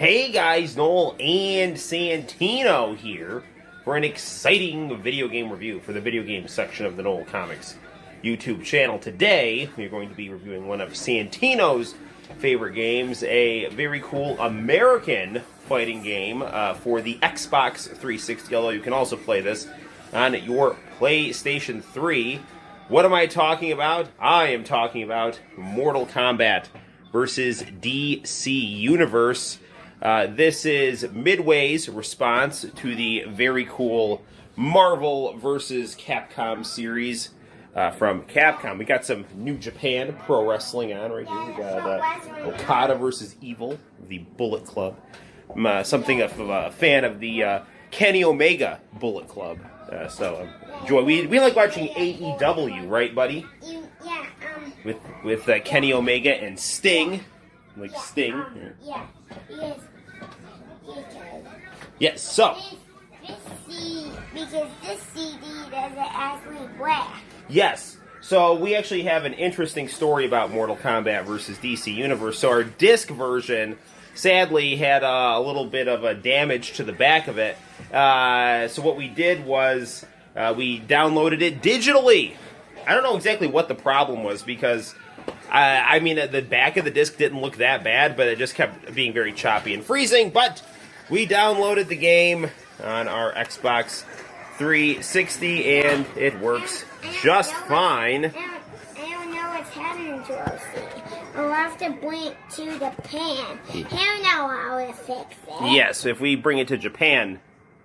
Hey guys, Noel and Santino here for an exciting video game review for the video game section of the Noel Comics YouTube channel. Today, we're going to be reviewing one of Santino's favorite games, a very cool American fighting game for the Xbox 360, although you can also play this on your PlayStation 3. What am I talking about? I am talking about Mortal Kombat versus DC Universe. This is Midway's response to the very cool Marvel vs. Capcom series from Capcom. We got some New Japan Pro Wrestling on right here. We got Okada versus Evil, the Bullet Club. Something of a fan of the Kenny Omega Bullet Club. Joy, we like watching AEW, right, buddy? Yeah. With Kenny Omega and Sting, like Sting. Yeah. Yes. Yes. So. Because this CD doesn't actually black. Yes. So we actually have an interesting story about Mortal Kombat versus DC Universe. So our disc version, sadly, had a little bit of a damage to the back of it. So what we did was we downloaded it digitally. I don't know exactly what the problem was because, I mean, the back of the disc didn't look that bad, but it just kept being very choppy and freezing. But we downloaded the game on our Xbox 360, and it works just fine. I don't know what's happening to us. I'll have to bring it to Japan. I don't know how to fix it. Yes, if we bring it to Japan,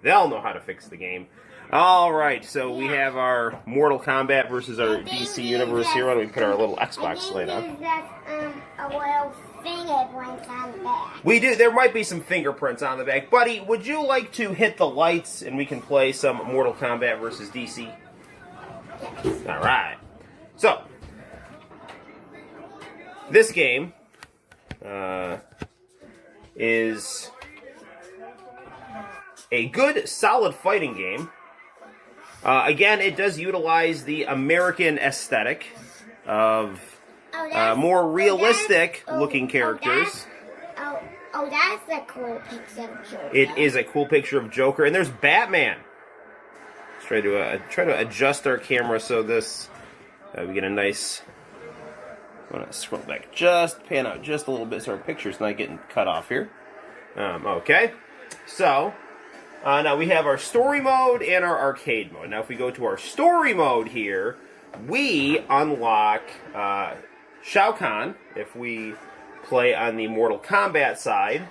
they'll know how to fix the game. All right, so we have our Mortal Kombat versus our DC Universe here. Why don't we put our little Xbox light on? A little fingerprint on the back. We do. There might be some fingerprints on the back. Buddy, would you like to hit the lights and we can play some Mortal Kombat versus DC? Yes. All right. So, this game is a good, solid fighting game. Again, it does utilize the American aesthetic of more realistic-looking characters. That's a cool picture of Joker. It is a cool picture of Joker, and there's Batman. Let's try to adjust our camera so this we get a nice. I'm gonna scroll back, pan out just a little bit so our picture's not getting cut off here. Okay, so. Now we have our story mode and our arcade mode. Now if we go to our story mode here, we unlock Shao Kahn if we play on the Mortal Kombat side,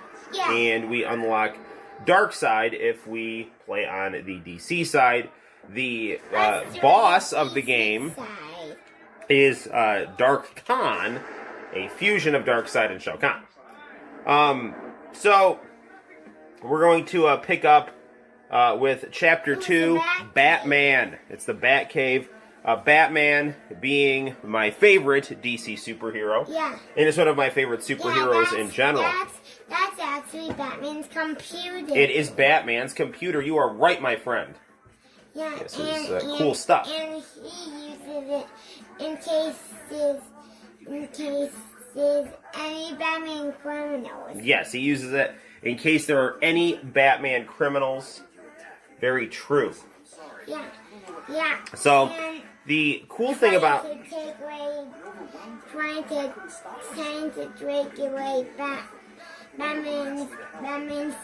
and we unlock Darkseid if we play on the DC side. The boss of the game is Dark Khan, a fusion of Darkseid and Shao Kahn. So we're going to pick up with Chapter 2, Batman. It's the Batcave. Batman being my favorite DC superhero. Yeah. And it's one of my favorite superheroes in general. That's actually Batman's computer. It is Batman's computer. You are right, my friend. Yeah. This is cool stuff. And he uses it in case there's any Batman criminals. Yes, he uses it in case there are any Batman criminals. Very true. Yeah. So, the cool thing about... Trying to take away Batman's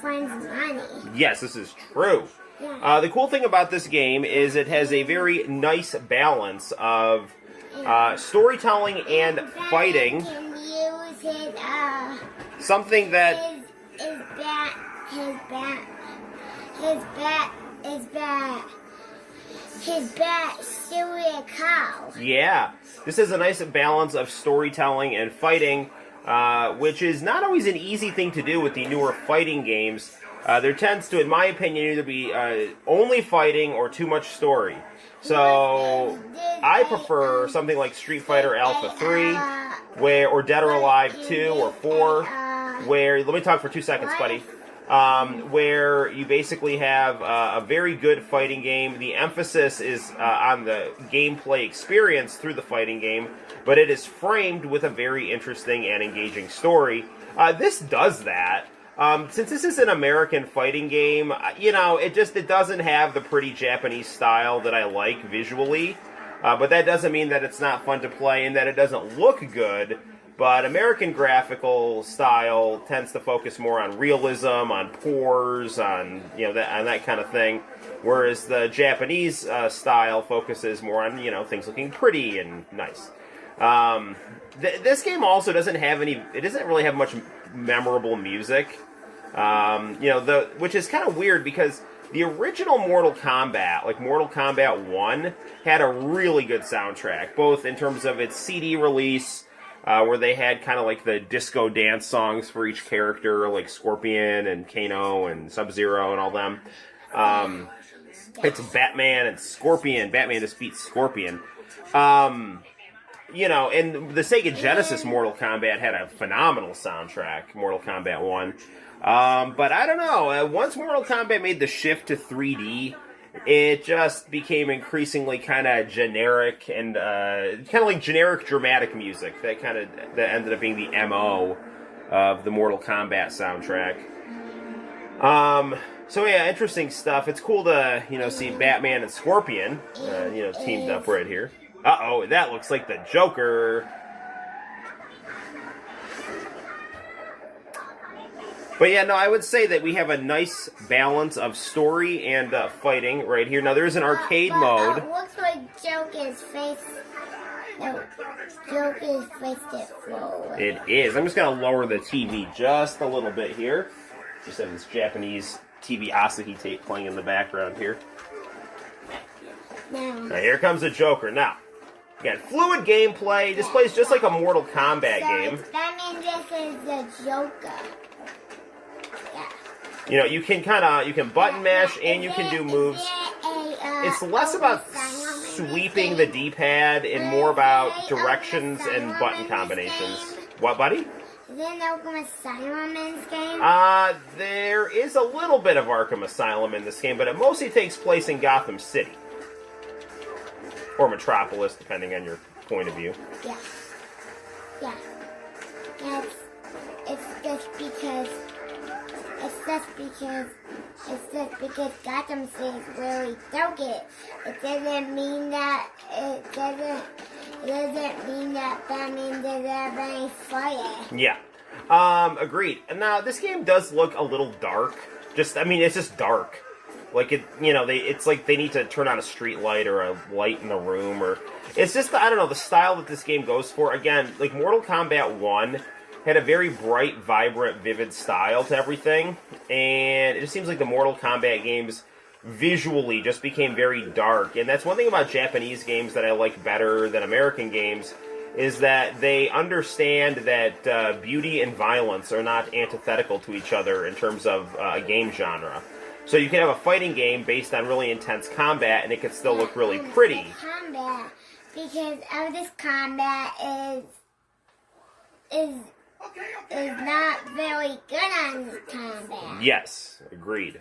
friend's money. Yes, this is true. Yeah. The cool thing about this game is it has a very nice balance of storytelling and fighting. Can use his, something that... His bat stealing a cow. Yeah, this is a nice balance of storytelling and fighting, which is not always an easy thing to do with the newer fighting games. There tends to, in my opinion, either be only fighting or too much story. So I prefer something like Street Fighter Alpha 3, or Dead or Alive 2 or 4, where, let me talk for 2 seconds, buddy. Where you basically have a very good fighting game. The emphasis is on the gameplay experience through the fighting game, but it is framed with a very interesting and engaging story. This does that. Since this is an American fighting game, you know, it doesn't have the pretty Japanese style that I like visually. But that doesn't mean that it's not fun to play and that it doesn't look good. But American graphical style tends to focus more on realism, on pores, on that kind of thing, whereas the Japanese style focuses more on things looking pretty and nice. This game also doesn't have any. It doesn't really have much memorable music, which is kind of weird because the original Mortal Kombat, like Mortal Kombat 1, had a really good soundtrack, both in terms of its CD release, where they had kind of like the disco dance songs for each character, like Scorpion and Kano and Sub-Zero and all them. It's Batman and Scorpion. Batman defeats Scorpion. And the Sega Genesis Mortal Kombat had a phenomenal soundtrack, Mortal Kombat 1. But I don't know, once Mortal Kombat made the shift to 3D, it just became increasingly kind of generic and kind of like generic dramatic music. That ended up being the MO of the Mortal Kombat soundtrack. So yeah, interesting stuff. It's cool to see Batman and Scorpion teamed up right here. Uh-oh, that looks like the Joker. But yeah, no, I would say that we have a nice balance of story and fighting right here. Now, there is an arcade mode. It looks like Joker's face. No, Joker's face is forward. It is. I'm just going to lower the TV just a little bit here. Just have this Japanese TV Asahi tape playing in the background here. Now, here comes the Joker. Now, again, fluid gameplay. This plays just like a Mortal Kombat game. That means this is the Joker. You can button mash and you can do moves. It's less about sweeping the D-pad and more about directions and button combinations. What, buddy? Is there an Arkham Asylum in this game? There is a little bit of Arkham Asylum in this game, but it mostly takes place in Gotham City. Or Metropolis, depending on your point of view. Yeah. It's just because Gotham City is really dark. It doesn't mean that Batman doesn't have any fire. Yeah. Agreed. And now this game does look a little dark. It's just dark. Like it's like they need to turn on a street light or a light in the room, or it's just I don't know the style that this game goes for. Again, like Mortal Kombat 1 had a very bright, vibrant, vivid style to everything, and it just seems like the Mortal Kombat games visually just became very dark. And that's one thing about Japanese games that I like better than American games, is that they understand that beauty and violence are not antithetical to each other in terms of a game genre. So you can have a fighting game based on really intense combat, and it can still look really pretty. Combat, because of this combat is not very good on this combat. Yes, agreed.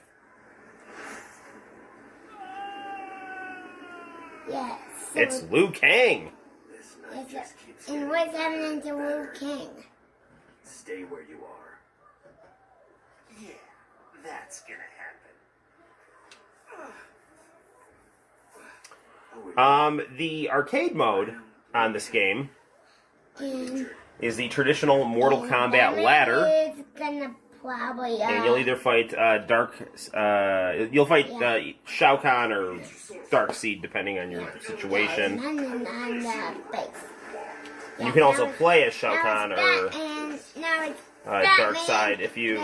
Yes. So it's Liu Kang. And what's happening to Liu Kang? Stay where you are. Yeah, that's gonna happen. The arcade mode on this game is the traditional Mortal Kombat ladder. It's gonna probably, and you'll either fight Shao Kahn or Darkseid, depending on your situation. You can also play as Shao Kahn or Darkseid if you.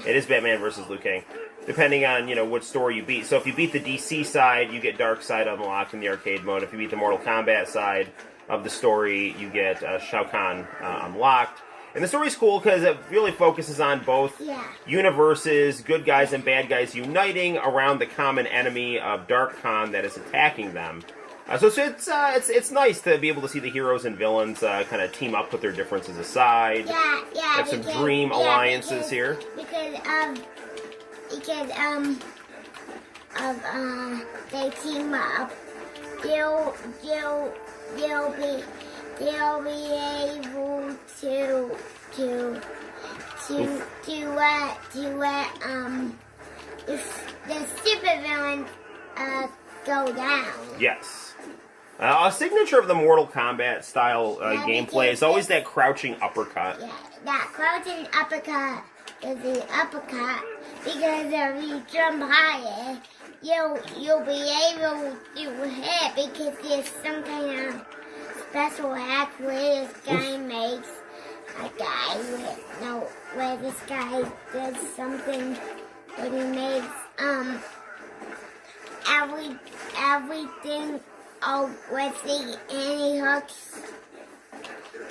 It is Batman versus Liu Kang, depending on which story you beat. So if you beat the DC side, you get Darkseid unlocked in the arcade mode. If you beat the Mortal Kombat side of the story, you get Shao Kahn unlocked. And the story's cool because it really focuses on both universes, good guys and bad guys uniting around the common enemy of Dark Khan that is attacking them. So it's nice to be able to see the heroes and villains kind of team up, put their differences aside. Have some dream alliances here. Because they team up, they'll be able to let the supervillain go down. Yes. A signature of the Mortal Kombat style gameplay is always that crouching uppercut. Yeah, that crouching uppercut is the uppercut because if you jump higher, you'll be able to hit because there's some kind of special hack where this guy makes where this guy does something where he makes everything with the and he hooks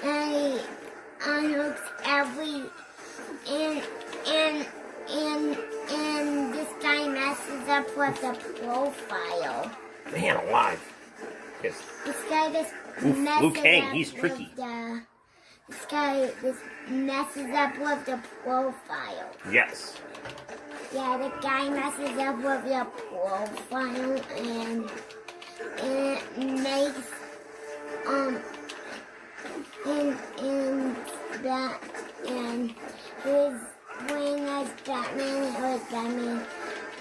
and he unhooks every and this guy messes up with the profile. Man alive. Yes. This guy just messes Liu Kang, up he's tricky. This guy just messes up with the profile. Yes. Yeah, the guy messes up with the profile and it makes and his when as Batman or Batman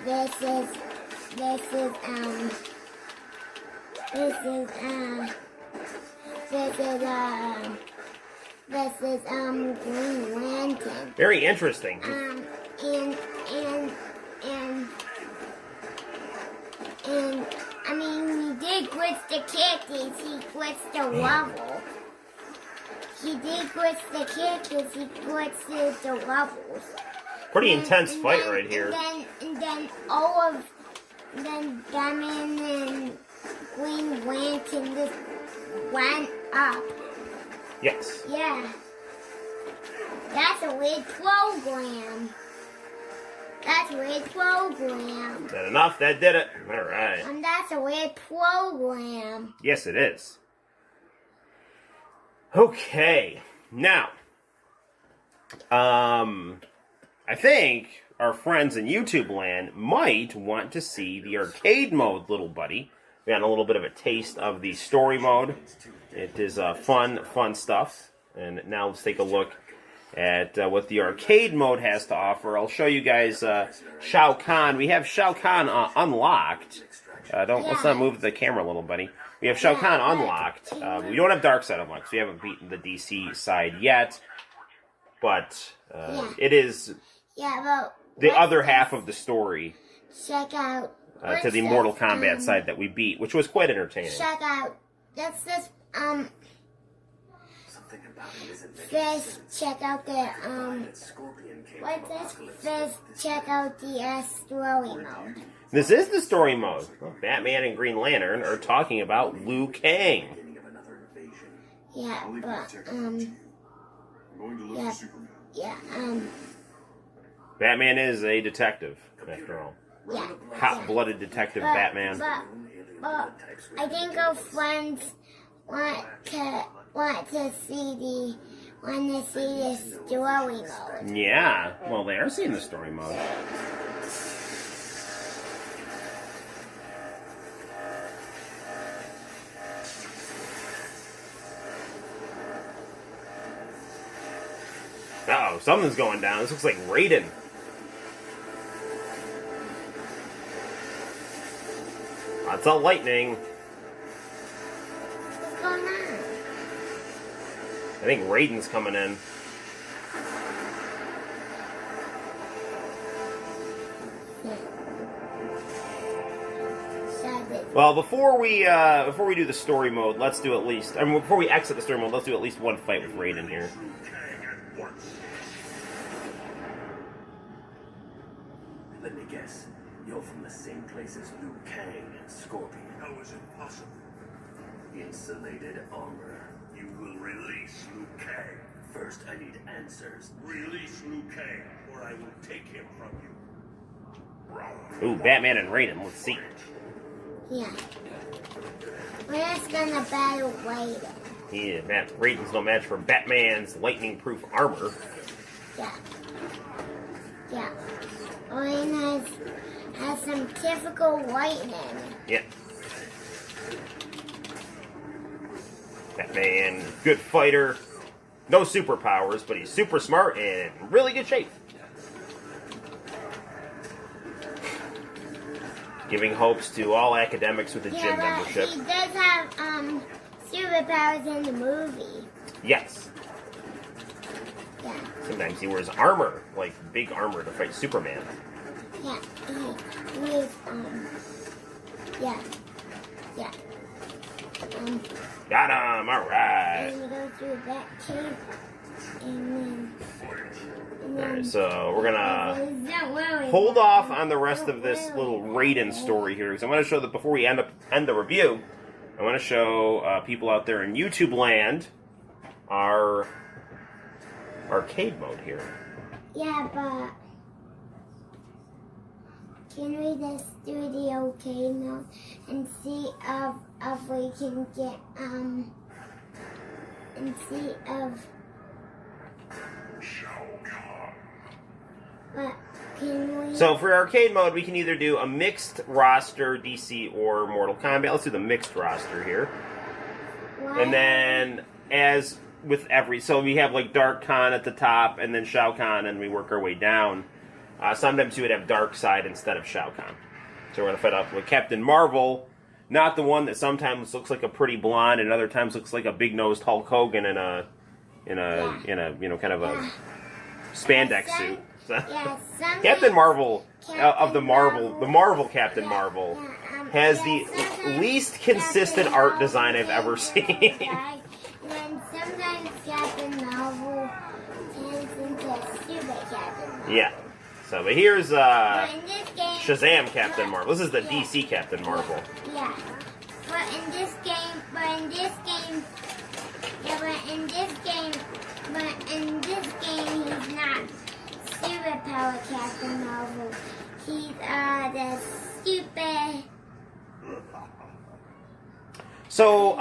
this is Green Lantern. Very interesting. And I mean, he did glitch the characters, he glitched the level. He did glitch the characters, he glitched the levels. Pretty intense fight right here. And then then Batman and Green Lantern just went up. Yes. Yeah. That's a weird program. That's a weird program. Is that enough? That did it. All right. And that's a weird program. Yes, it is. Okay. Now, I think our friends in YouTube land might want to see the arcade mode, little buddy. We got a little bit of a taste of the story mode. It is fun stuff. And now let's take a look at what the arcade mode has to offer. I'll show you guys Shao Kahn. We have Shao Kahn unlocked. Let's not move the camera, little buddy. We have Shao Kahn unlocked. We don't have Darkseid unlocked, so we haven't beaten the DC side yet. But it is the other half of the story. Check out To the Mortal Kombat side that we beat, which was quite entertaining. Check out. That's this Something about it isn't First, check out the Scorpion came what's from this? Apocalypse. First, check out the story mode. This is the story mode. Batman and Green Lantern are talking about Liu Kang. Beginning of another invasion. Yeah, but I'm going to look yeah, for Superman. yeah, Batman is a detective, after all. yeah. Hot-blooded detective Batman. But I think our friends want to see the story mode. Yeah, well, they are seeing the story mode. Uh-oh, something's going down. This looks like Raiden. Lots of lightning. What's going on? I think Raiden's coming in. Well, before we do the story mode, let's do at least. I mean, before we exit the story mode, let's do at least one fight with Raiden here. Let me guess. You're from the same place as Liu Kang and Scorpion. How is it possible? Insulated armor. You will release Liu Kang. First, I need answers. Release Liu Kang, or I will take him from you. Ooh, Batman and Raiden. Let's see. Yeah. We're just gonna battle Raiden. Yeah, Raiden's no match for Batman's lightning-proof armor. Yeah. Yeah. Raiden has some typical lightning. Yeah. Batman, good fighter. No superpowers, but he's super smart and in really good shape. Giving hopes to all academics with a Yeah, gym but membership. he does have superpowers in the movie. Yes. Yeah. Sometimes he wears armor, like big armor to fight Superman. Yeah. He is yeah. Yeah. Got him, alright. And we go through that cave and then Alright, so we're gonna don't worry. hold off on the rest of this little Raiden story here, because I want to show that before we end the review, I want to show people out there in YouTube land our arcade mode here. Yeah, but can we just do the arcade mode and see if we can get and see if but can we So for arcade mode, we can either do a mixed roster, DC or Mortal Kombat. Let's do the mixed roster here. why- And then, as with every, so we have like Dark Khan at the top, and then Shao Kahn, and we work our way down. Sometimes you would have Dark Side instead of Shao Kahn. So we're gonna fight off with Captain Marvel, not the one that sometimes looks like a pretty blonde, and other times looks like a big nosed Hulk Hogan in a you know kind of a spandex suit. So, yeah, sometimes Captain Marvel of the Captain Marvel Captain Marvel has the sometimes least consistent Captain art Marvel design I've ever changes seen. inside, and then sometimes Captain Marvel turns into Super Captain Marvel. Yeah. So, but here's But in this game, Shazam Captain Marvel. This is the DC Captain Marvel. Yeah. But in this game, he's not superpower Captain Marvel. He's the stupid. So,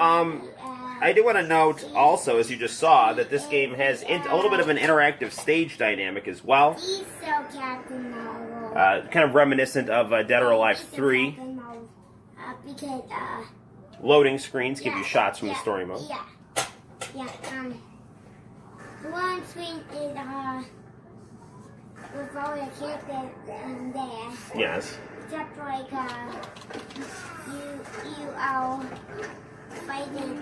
I do want to note also, as you just saw, that this game has a little bit of an interactive stage dynamic as well. He's so Captain Marvel. Kind of reminiscent of Dead or Alive 3. Captain Marvel, because Loading screens give you yeah, shots from the yeah, story mode. Yeah. Yeah. The one screen is with all the characters there. Yes. Except like you are fighting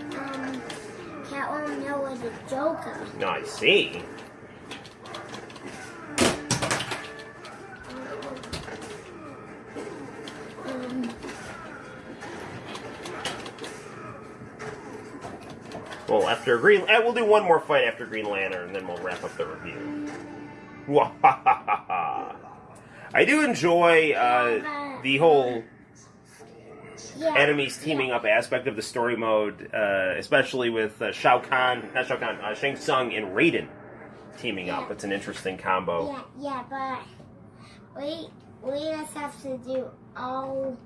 Catwoman with the Joker. No, I see. Well, after we'll do one more fight after Green Lantern, and then we'll wrap up the review. I do enjoy the whole Yeah. enemies teaming up aspect of the story mode, especially with Shang Tsung and Raiden teaming up. It's an interesting combo. Yeah, but we just have to do all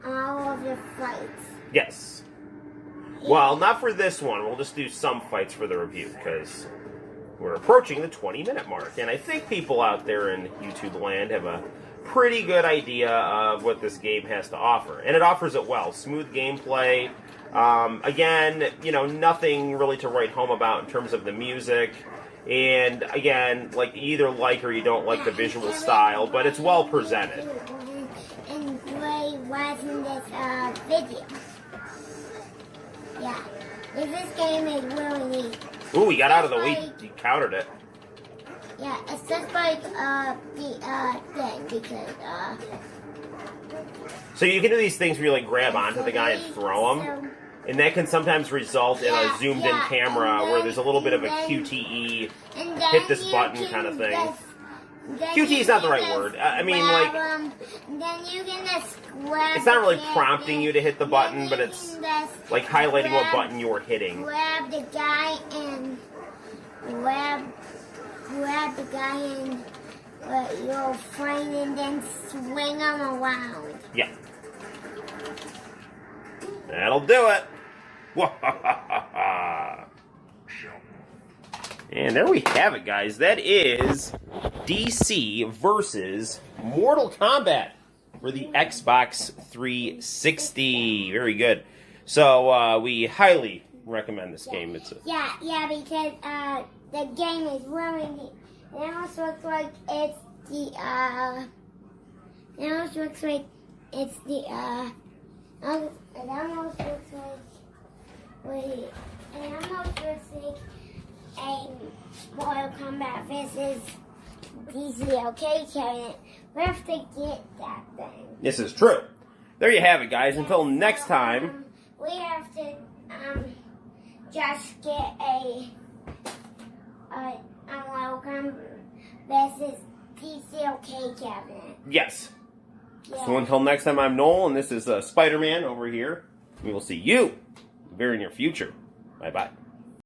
of the fights. Yes. Well, not for this one. We'll just do some fights for the review, because we're approaching the 20-minute mark. And I think people out there in YouTube land have a pretty good idea of what this game has to offer. And it offers it well. Smooth gameplay. Again, you know, nothing really to write home about in terms of the music. And again, like, you either like or you don't like the visual style, but it's well presented. And Gray watching this video. Yeah. This game is really neat. Ooh, he got out of the way. He countered it. Yeah, it's just like the thing because So you can do these things where you like grab onto the guy and throw him. And that can sometimes result in a zoomed in camera where there's a little bit of a QTE, hit this button kind of thing. QTE is not the right word. I mean, like, then you can just grab it's not really the prompting you to hit the button, but it's like highlighting what button you're hitting. Grab the guy and grab the guy and you're fighting and then swing him around. Yeah. That'll do it. And there we have it, guys. That is DC versus Mortal Kombat for the Xbox 360. Very good. So we highly recommend this game. It's a, Yeah, because the game is ruining it. It almost looks like it's the it almost looks like it's the it almost looks like it almost looks like a Mortal Kombat versus DCLK cabinet. We have to get that thing. this is true. There you have it, guys. Until next time. We have to just get a Mortal Kombat versus DCLK cabinet. Yes. Yeah. So until next time, I'm Noel, and this is Spider-Man over here. We will see you very near future. Bye-bye.